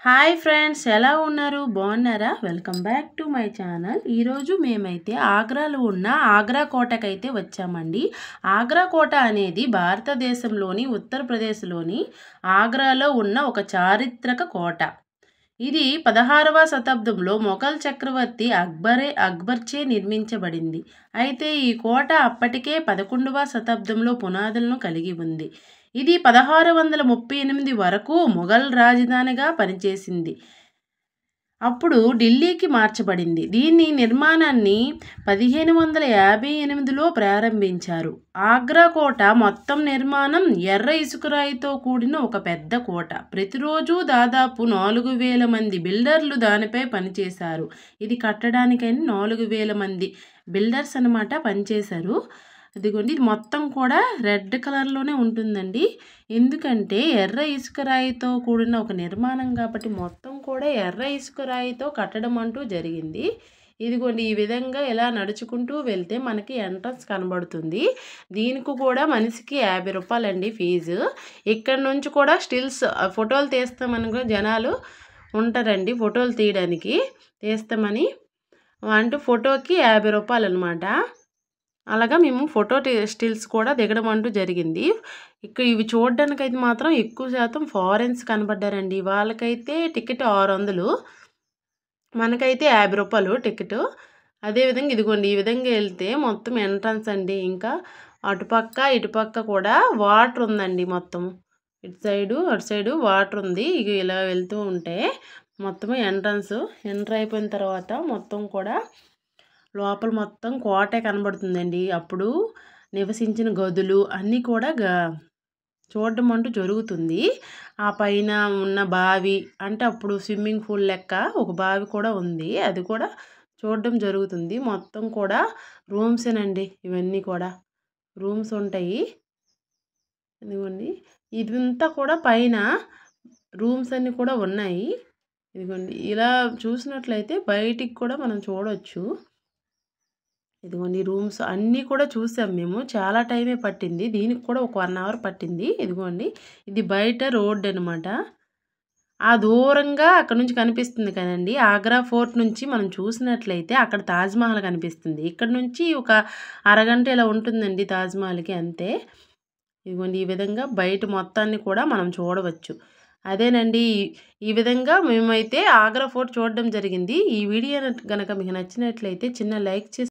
Hi friends, ఎలా ఉన్నారు? బాగున్నారా? Welcome back to my channel. ఈరోజు మేమైతే ఆగ్రాలో ఉన్న ఆగ్రా కోటకైతే వచ్చామండి. ఆగ్రా కోట అనేది భారతదేశంలోని ఉత్తరప్రదేశ్లోని ఆగ్రాలో ఉన్న ఒక చారిత్రక కోట. ఇది 16వ శతాబ్దంలో మొఘల్ చక్రవర్తి అక్బర్చే నిర్మించబడింది. అయితే ఈ కోట అప్పటికే 11వ శతాబ్దంలో పునాదులను కలిగి ఉంది. ఇది 1638 వరకు మొఘల్ రాజధానిగా పనిచేసింది. అప్పుడు ఢిల్లీకి మార్చబడింది. దీని నిర్మాణాన్ని 1558లో ప్రారంభించారు. ఆగ్రా కోట మొత్తం నిర్మాణం ఎర్ర ఇసుకరాయితో కూడిన ఒక పెద్ద కోట. ప్రతిరోజు దాదాపు 4000 మంది బిల్డర్లు దానిపై పనిచేశారు. ఇది కట్టడానికైనా 4000 మంది బిల్డర్స్ అన్నమాట పనిచేశారు. అదిగోండి, ఇది మొత్తం కూడా రెడ్ కలర్లోనే ఉంటుందండి. ఎందుకంటే ఎర్ర ఇసుక రాయితో కూడిన ఒక నిర్మాణం కాబట్టి మొత్తం కూడా ఎర్ర ఇసుక రాయితో కట్టడం అంటూ జరిగింది. ఇదిగోండి, ఈ విధంగా ఇలా నడుచుకుంటూ వెళ్తే మనకి ఎంట్రన్స్ కనబడుతుంది. దీనికి కూడా మనిషికి 50 రూపాయలండి ఫీజు. ఇక్కడ నుంచి కూడా స్టిల్స్ ఫోటోలు తీస్తామని జనాలు ఉంటారండి, ఫోటోలు తీస్తామని అంటూ ఫోటోకి 50 రూపాయలు అనమాట. అలాగా మేము ఫోటో స్టిల్స్ కూడా దిగడం అంటూ జరిగింది. ఇక్కడ ఇవి చూడడానికైతే మాత్రం ఎక్కువ శాతం ఫారెన్స్ కనబడ్డారండి. వాళ్ళకైతే టికెట్ 600, మనకైతే 50 రూపాయలు టికెట్. అదేవిధంగా ఇదిగోండి, ఈ విధంగా వెళ్తే మొత్తం ఎంట్రన్స్ అండి. ఇంకా అటుపక్క ఇటుపక్క కూడా వాటర్ ఉందండి. మొత్తం ఇటు సైడు అటు సైడు వాటర్ ఉంది. ఇక ఇలా వెళ్తూ ఉంటే మొత్తం ఎంటర్ అయిపోయిన తర్వాత మొత్తం కూడా లోపల మొత్తం కోటే కనబడుతుందండి. అప్పుడు నివసించిన గదులు అన్నీ కూడా చూడడం అంటూ జరుగుతుంది. ఆ పైన ఉన్న బావి అంటే అప్పుడు స్విమ్మింగ్ పూల్ లెక్క ఒక బావి కూడా ఉంది. అది కూడా చూడడం జరుగుతుంది. మొత్తం కూడా రూమ్సేనండి. ఇవన్నీ కూడా రూమ్స్ ఉంటాయి. ఇదిగోండి, ఇదంతా కూడా పైన రూమ్స్ అన్నీ కూడా ఉన్నాయి. ఇదిగోండి, ఇలా చూసినట్లయితే బయటికి కూడా మనం చూడవచ్చు. ఇదిగోండి, రూమ్స్ అన్నీ కూడా చూసాం మేము. చాలా టైమే పట్టింది. దీనికి కూడా ఒక 1 అవర్ పట్టింది. ఇదిగోండి, ఇది బయట రోడ్ అనమాట. ఆ దూరంగా అక్కడ నుంచి కనిపిస్తుంది కదండి, ఆగ్రా ఫోర్ట్ నుంచి మనం చూసినట్లయితే అక్కడ తాజ్మహల్ కనిపిస్తుంది. ఇక్కడ నుంచి ఒక అరగంట ఇలా ఉంటుందండి తాజ్మహల్కి, అంతే. ఇదిగోండి, ఈ విధంగా బయట మొత్తాన్ని కూడా మనం చూడవచ్చు. అదేనండి, ఈ విధంగా మేమైతే ఆగ్రా ఫోర్ట్ చూడడం జరిగింది. ఈ వీడియో కనుక మీకు నచ్చినట్లయితే చిన్న లైక్ చేసి